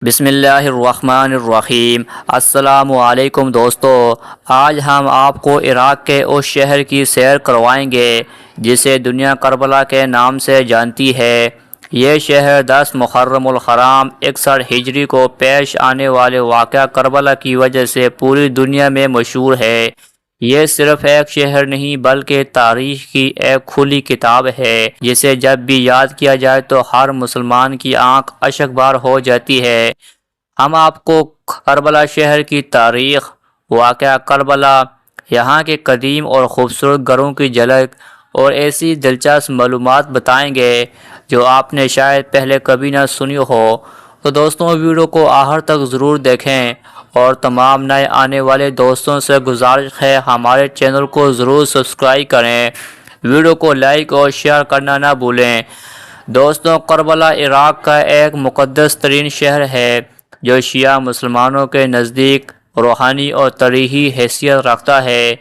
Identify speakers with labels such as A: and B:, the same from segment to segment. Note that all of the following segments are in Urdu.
A: بسم اللہ الرحمن الرحیم۔ السلام علیکم دوستو، آج ہم آپ کو عراق کے اس شہر کی سیر کروائیں گے جسے دنیا کربلا کے نام سے جانتی ہے۔ یہ شہر 10 محرم الحرام 61 ہجری کو پیش آنے والے واقعہ کربلا کی وجہ سے پوری دنیا میں مشہور ہے۔ یہ صرف ایک شہر نہیں بلکہ تاریخ کی ایک کھلی کتاب ہے جسے جب بھی یاد کیا جائے تو ہر مسلمان کی آنکھ اشک بار ہو جاتی ہے۔ ہم آپ کو کربلا شہر کی تاریخ، واقعہ کربلا، یہاں کے قدیم اور خوبصورت گھروں کی جھلک اور ایسی دلچسپ معلومات بتائیں گے جو آپ نے شاید پہلے کبھی نہ سنی ہو۔ تو دوستوں، ویڈیو کو آخر تک ضرور دیکھیں اور تمام نئے آنے والے دوستوں سے گزارش ہے ہمارے چینل کو ضرور سبسکرائب کریں، ویڈیو کو لائک اور شیئر کرنا نہ بھولیں۔ دوستوں، کربلا عراق کا ایک مقدس ترین شہر ہے جو شیعہ مسلمانوں کے نزدیک روحانی اور تاریخی حیثیت رکھتا ہے۔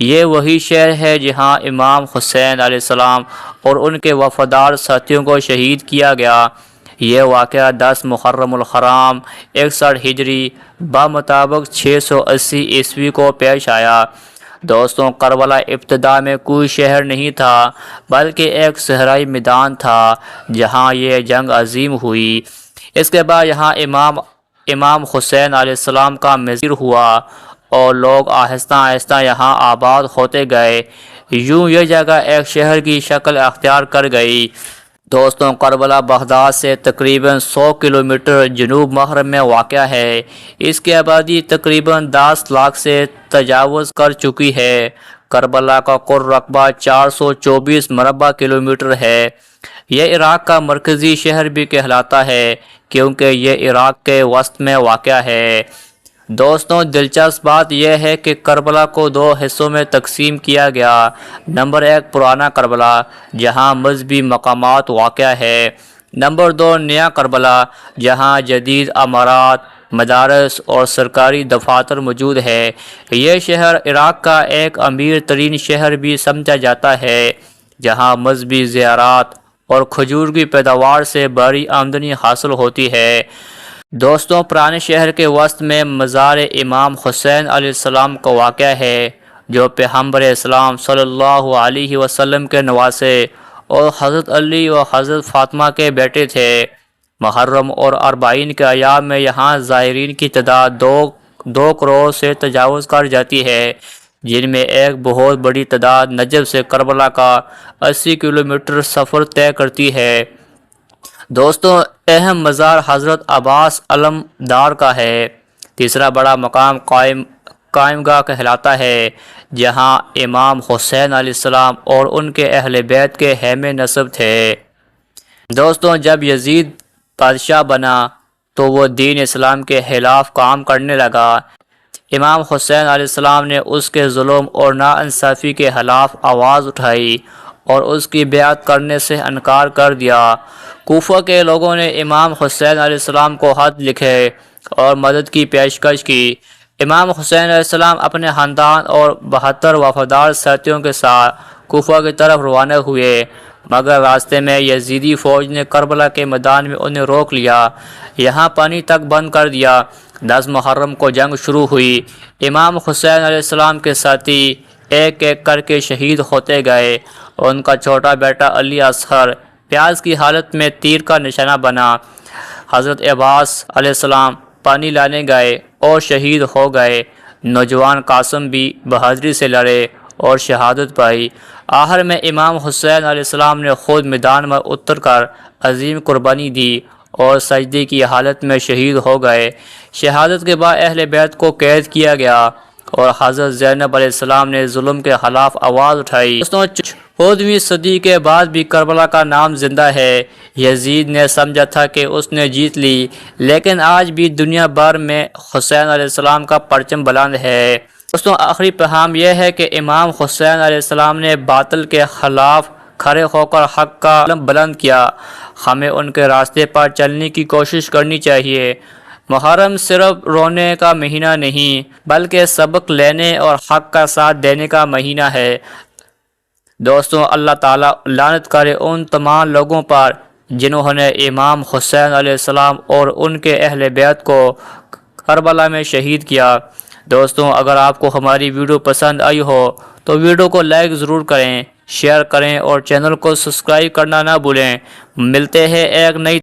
A: یہ وہی شہر ہے جہاں امام حسین علیہ السلام اور ان کے وفادار ساتھیوں کو شہید کیا گیا۔ یہ واقعہ 10 محرم الحرام 61 ہجری بمطابق 680 عیسوی کو پیش آیا۔ دوستوں، کربلا ابتدا میں کوئی شہر نہیں تھا بلکہ ایک صحرائی میدان تھا جہاں یہ جنگ عظیم ہوئی۔ اس کے بعد یہاں امام حسین علیہ السلام کا مزیر ہوا اور لوگ آہستہ آہستہ یہاں آباد ہوتے گئے۔ یوں یہ جگہ ایک شہر کی شکل اختیار کر گئی۔ دوستوں، کربلا بغداد سے تقریباً 100 کلومیٹر جنوب مغرب میں واقع ہے۔ اس کی آبادی تقریباً 10 لاکھ سے تجاوز کر چکی ہے۔ کربلا کا کل رقبہ 424 مربع کلومیٹر ہے۔ یہ عراق کا مرکزی شہر بھی کہلاتا ہے کیونکہ یہ عراق کے وسط میں واقع ہے۔ دوستوں، دلچسپ بات یہ ہے کہ کربلا کو 2 حصوں میں تقسیم کیا گیا۔ نمبر 1 پرانا کربلا جہاں مذہبی مقامات واقع ہے۔ نمبر 2 نیا کربلا جہاں جدید عمارات، مدارس اور سرکاری دفاتر موجود ہے۔ یہ شہر عراق کا ایک امیر ترین شہر بھی سمجھا جاتا ہے جہاں مذہبی زیارات اور کھجور کی پیداوار سے بڑی آمدنی حاصل ہوتی ہے۔ دوستوں، پرانے شہر کے وسط میں مزار امام حسین علیہ السلام کا واقع ہے جو پیغمبر اسلام صلی اللہ علیہ وسلم کے نواسے اور حضرت علی و حضرت فاطمہ کے بیٹے تھے۔ محرم اور اربعین کے ایام میں یہاں زائرین کی تعداد 2 کروڑ سے تجاوز کر جاتی ہے، جن میں ایک بہت بڑی تعداد نجف سے کربلا کا 80 کلومیٹر سفر طے کرتی ہے۔ دوستوں، اہم مزار حضرت عباس علمدار کا ہے۔ تیسرا بڑا مقام قائم گاہ کہلاتا ہے جہاں امام حسین علیہ السلام اور ان کے اہل بیت کے خیمے نصب تھے۔ دوستوں، جب یزید بادشاہ بنا تو وہ دین اسلام کے خلاف کام کرنے لگا۔ امام حسین علیہ السلام نے اس کے ظلم اور ناانصافی کے خلاف آواز اٹھائی اور اس کی بیعت کرنے سے انکار کر دیا۔ کوفہ کے لوگوں نے امام حسین علیہ السلام کو خط لکھے اور مدد کی پیشکش کی۔ امام حسین علیہ السلام اپنے خاندان اور 72 وفادار ساتھیوں کے ساتھ کوفہ کی طرف روانہ ہوئے، مگر راستے میں یزیدی فوج نے کربلا کے میدان میں انہیں روک لیا، یہاں پانی تک بند کر دیا۔ 10 محرم کو جنگ شروع ہوئی۔ امام حسین علیہ السلام کے ساتھی ایک ایک کر کے شہید ہوتے گئے اور ان کا چھوٹا بیٹا علی اصغر پیاز کی حالت میں تیر کا نشانہ بنا۔ حضرت عباس علیہ السلام پانی لانے گئے اور شہید ہو گئے۔ نوجوان قاسم بھی بہادری سے لڑے اور شہادت پائی۔ آخر میں امام حسین علیہ السلام نے خود میدان میں اتر کر عظیم قربانی دی اور سجدے کی حالت میں شہید ہو گئے۔ شہادت کے بعد اہل بیت کو قید کیا گیا اور حضرت زینب علیہ السلام نے ظلم کے خلاف آواز اٹھائی۔ 14ویں صدی کے بعد بھی کربلا کا نام زندہ ہے۔ یزید نے سمجھا تھا کہ اس نے جیت لی، لیکن آج بھی دنیا بھر میں حسین علیہ السلام کا پرچم بلند ہے۔ دوستوں، آخری پیغام یہ ہے کہ امام حسین علیہ السلام نے باطل کے خلاف کھڑے ہو کر حق کا علم بلند کیا۔ ہمیں ان کے راستے پر چلنے کی کوشش کرنی چاہیے۔ محرم صرف رونے کا مہینہ نہیں بلکہ سبق لینے اور حق کا ساتھ دینے کا مہینہ ہے۔ دوستوں، اللہ تعالیٰ لعنت کرے ان تمام لوگوں پر جنہوں نے امام حسین علیہ السلام اور ان کے اہل بیت کو کربلا میں شہید کیا۔ دوستوں، اگر آپ کو ہماری ویڈیو پسند آئی ہو تو ویڈیو کو لائک ضرور کریں، شیئر کریں اور چینل کو سبسکرائب کرنا نہ بھولیں۔ ملتے ہیں ایک نئی